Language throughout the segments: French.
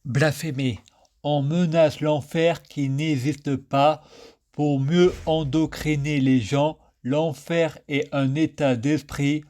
Blasphémer. On menace l'enfer qui n'existe pas pour mieux endoctriner les gens. L'enfer est un état d'esprit.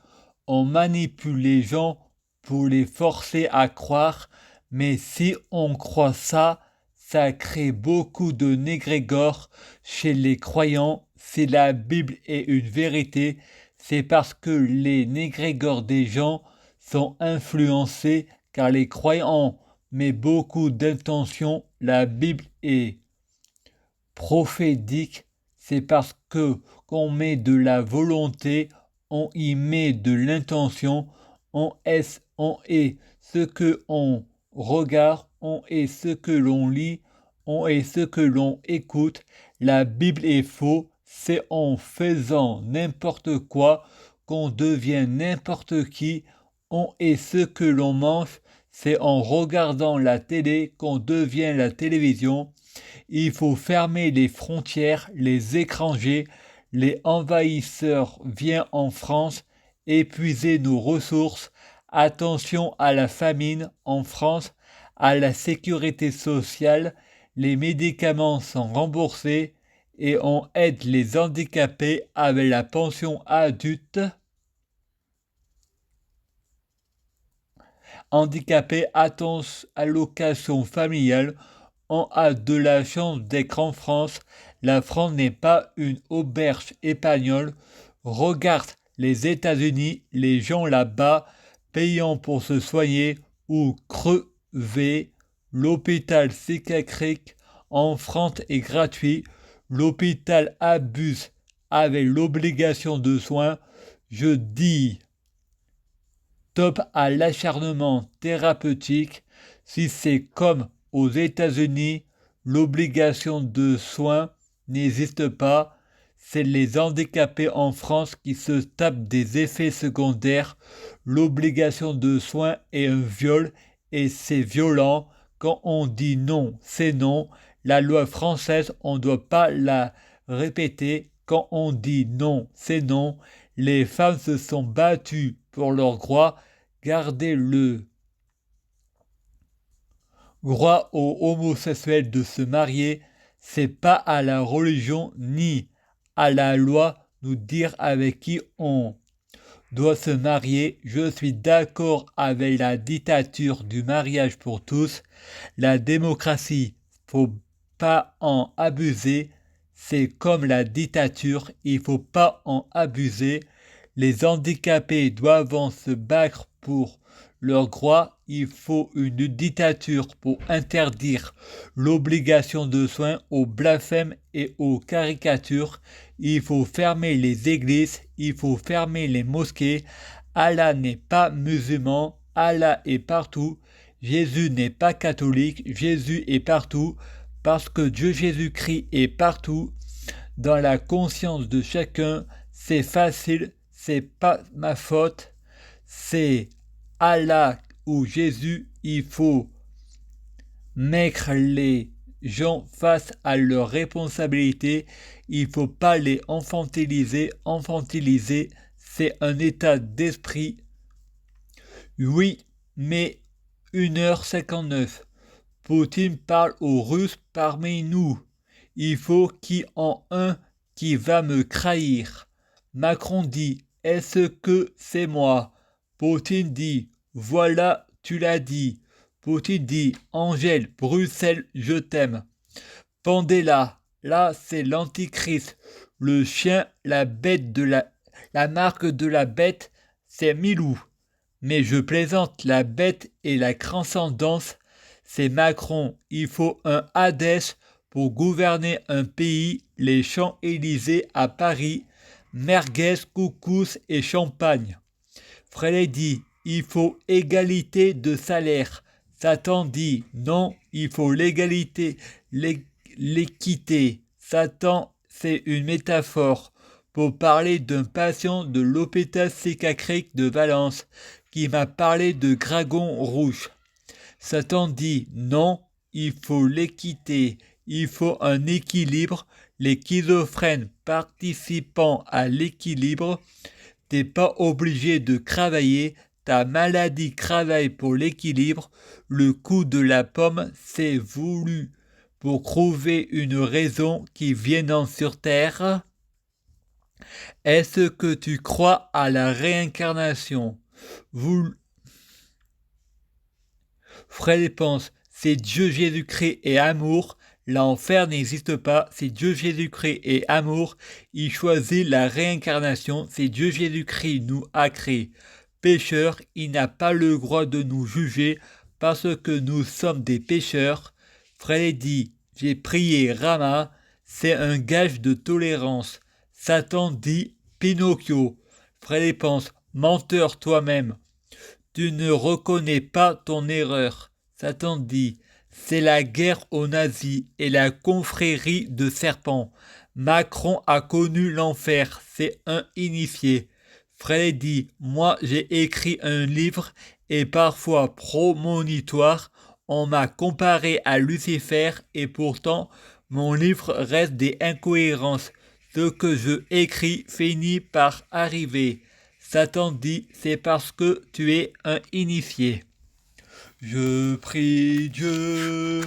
On manipule les gens pour les forcer à croire. Mais si on croit ça, ça crée beaucoup de négrégores chez les croyants. Si la Bible est une vérité, c'est parce que les négrégores des gens sont influencés car les croyants mais beaucoup d'intentions. La Bible est prophétique, c'est parce que qu'on met de la volonté, on y met de l'intention, on est ce que on regarde, on est ce que l'on lit, on est ce que l'on écoute. La Bible est faux, c'est en faisant n'importe quoi qu'on devient n'importe qui, on est ce que l'on mange, c'est en regardant la télé qu'on devient la télévision. Il faut fermer les frontières, les étrangers, les envahisseurs viennent en France épuiser nos ressources. Attention à la famine en France, à la sécurité sociale, les médicaments sont remboursés et on aide les handicapés avec la pension adulte. Handicapés, allocation familiale, on a de la chance d'être en France. La France n'est pas une auberge espagnole. Regarde les États-Unis, les gens là-bas payant pour se soigner ou crever. L'hôpital psychiatrique en France est gratuit. L'hôpital abuse avec l'obligation de soins. Je dis top à l'acharnement thérapeutique. Si c'est comme aux États-Unis, l'obligation de soins n'existe pas. C'est les handicapés en France qui se tapent des effets secondaires. L'obligation de soins est un viol et c'est violent. Quand on dit non, c'est non. La loi française, on ne doit pas la répéter. Quand on dit non, c'est non. Les femmes se sont battues pour leurs droits. Gardez le droit aux homosexuels de se marier, c'est pas à la religion ni à la loi nous dire avec qui on doit se marier. Je suis d'accord avec la dictature du mariage pour tous. La démocratie, faut pas en abuser. C'est comme la dictature, il faut pas en abuser. Les handicapés doivent se battre pour leurs droits. Il faut une dictature pour interdire l'obligation de soins aux blasphèmes et aux caricatures. Il faut fermer les églises, il faut fermer les mosquées. Allah n'est pas musulman, Allah est partout. Jésus n'est pas catholique, Jésus est partout, parce que Dieu Jésus-Christ est partout. Dans la conscience de chacun, c'est facile, c'est pas ma faute, c'est Allah ou Jésus, il faut mettre les gens face à leurs responsabilités, il ne faut pas les infantiliser. Infantiliser, c'est un état d'esprit. Oui, mais 1h59. Poutine parle aux Russes parmi nous. Il faut qu'il y en ait un qui va me trahir. Macron dit, est-ce que c'est moi? Poutine dit, voilà, tu l'as dit. Poutine dit, Angèle, Bruxelles, je t'aime. Pendez-la, là c'est l'antichrist. Le chien, la bête de la marque de la bête, c'est Milou. Mais je plaisante, la bête et la transcendance, c'est Macron. Il faut un Hadès pour gouverner un pays, les Champs-Élysées à Paris, merguez, couscous et champagne. Frédéric dit, il faut égalité de salaire. Satan dit, non, il faut l'égalité, l'équité. Satan, c'est une métaphore pour parler d'un patient de l'hôpital psychiatrique de Valence qui m'a parlé de dragon rouge. Satan dit non, il faut l'équité, il faut un équilibre. Les schizophrènes participant à l'équilibre, t'es pas obligé de travailler, ta maladie travaille pour l'équilibre, le coup de la pomme c'est voulu. Pour trouver une raison qui vienne sur terre, est-ce que tu crois à la réincarnation? Vous Fred pense, c'est Dieu Jésus-Christ et amour. L'enfer n'existe pas, c'est Dieu Jésus-Christ et amour. Il choisit la réincarnation, c'est Dieu Jésus-Christ nous a créés. Pécheurs, il n'a pas le droit de nous juger parce que nous sommes des pécheurs. Fred dit, j'ai prié Rama, c'est un gage de tolérance. Satan dit, Pinocchio. Fred pense, menteur toi-même. Tu ne reconnais pas ton erreur. Satan dit, c'est la guerre aux nazis et la confrérie de serpents. Macron a connu l'enfer, c'est un initié. Fred dit, moi j'ai écrit un livre et parfois promonitoire, on m'a comparé à Lucifer et pourtant mon livre reste des incohérences. Ce que je écris finit par arriver. Satan dit, c'est parce que tu es un initié. Je prie Dieu,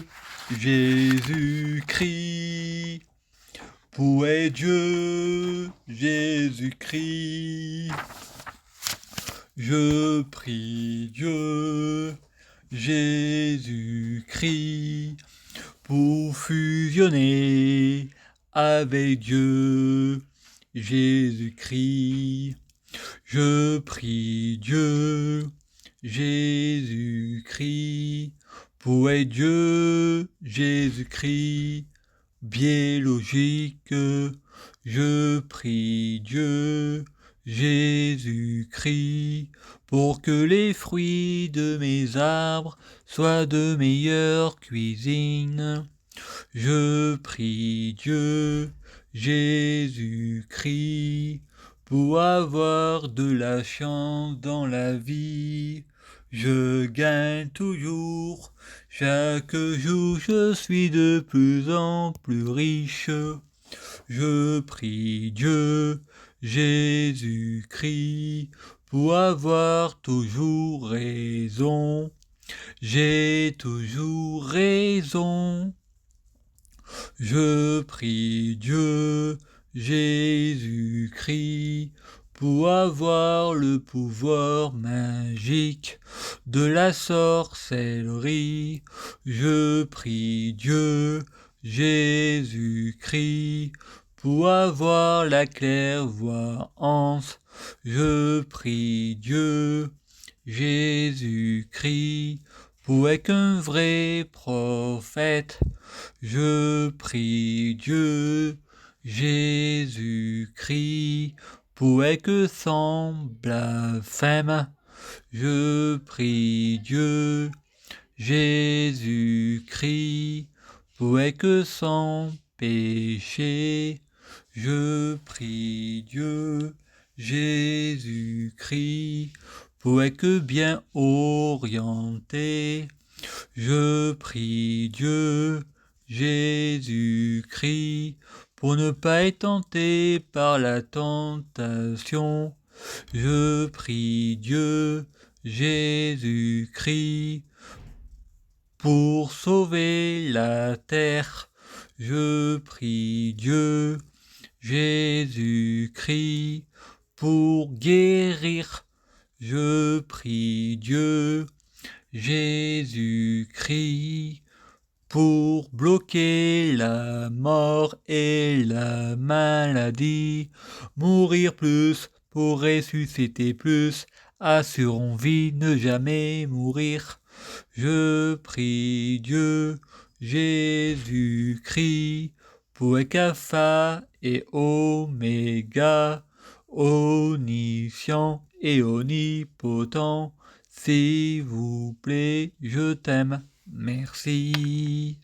Jésus-Christ. Où est Dieu, Jésus-Christ? Je prie Dieu, Jésus-Christ, pour fusionner avec Dieu, Jésus-Christ. Je prie Dieu, Jésus-Christ, pour être Dieu, Jésus-Christ, biologique. Je prie Dieu, Jésus-Christ, pour que les fruits de mes arbres soient de meilleure cuisine. Je prie Dieu, Jésus-Christ, pour avoir de la chance dans la vie. Je gagne toujours, chaque jour je suis de plus en plus riche. Je prie Dieu, Jésus-Christ, pour avoir toujours raison. J'ai toujours raison. Je prie Dieu, Jésus-Christ, pour avoir le pouvoir magique de la sorcellerie. Je prie Dieu, Jésus-Christ, pour avoir la clairvoyance. Je prie Dieu, Jésus-Christ, pour être un vrai prophète. Je prie Dieu, Jésus-Christ, pour être sans blasphème. Je prie Dieu, Jésus-Christ, pour être sans péché. Je prie Dieu, Jésus-Christ, pour être bien orienté. Je prie Dieu, Jésus-Christ, pour ne pas être tenté par la tentation. Je prie Dieu, Jésus-Christ, pour sauver la terre. Je prie Dieu, Jésus-Christ, pour guérir. Je prie Dieu, Jésus-Christ, pour bloquer la mort et la maladie, mourir plus pour ressusciter plus, assurons vie, ne jamais mourir. Je prie Dieu, Jésus-Christ, pour être alpha et oméga, omniscient et omnipotent. S'il vous plaît, je t'aime. Merci.